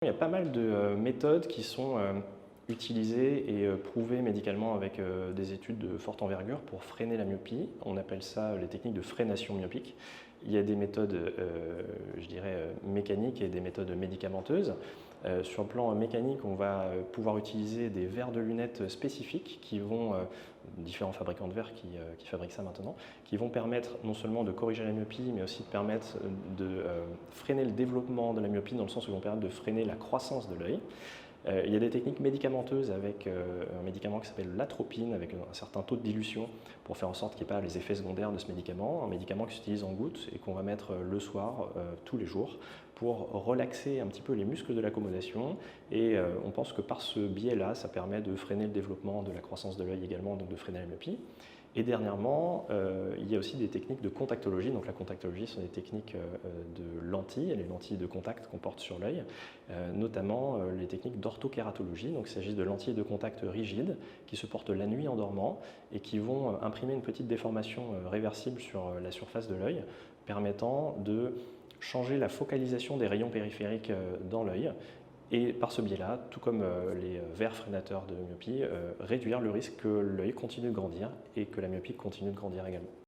Il y a pas mal de méthodes qui sont utilisées et prouvées médicalement avec des études de forte envergure pour freiner la myopie. On appelle ça les techniques de freination myopique. Il y a des méthodes, je dirais, mécaniques et des méthodes médicamenteuses. Sur le plan mécanique, on va pouvoir utiliser des verres de lunettes spécifiques qui vont, différents fabricants de verres qui fabriquent ça maintenant, qui vont permettre non seulement de corriger la myopie, mais aussi de permettre de freiner le développement de la myopie, dans le sens où ils vont permettre de freiner la croissance de l'œil. Il y a des techniques médicamenteuses avec un médicament qui s'appelle l'atropine, avec un certain taux de dilution pour faire en sorte qu'il n'y ait pas les effets secondaires de ce médicament. Un médicament qui s'utilise en gouttes et qu'on va mettre le soir, tous les jours, pour relaxer un petit peu les muscles de l'accommodation. Et on pense que par ce biais-là, ça permet de freiner le développement de la croissance de l'œil également, donc de freiner la myopie. Et dernièrement, il y a aussi des techniques de contactologie. Donc la contactologie, ce sont des techniques de lentilles, les lentilles de contact qu'on porte sur l'œil, notamment les techniques d'orthokératologie. Donc il s'agit de lentilles de contact rigides qui se portent la nuit en dormant et qui vont imprimer une petite déformation réversible sur la surface de l'œil, permettant de changer la focalisation des rayons périphériques dans l'œil. Et par ce biais-là, tout comme les verres freinateurs de myopie, réduire le risque que l'œil continue de grandir et que la myopie continue de grandir également.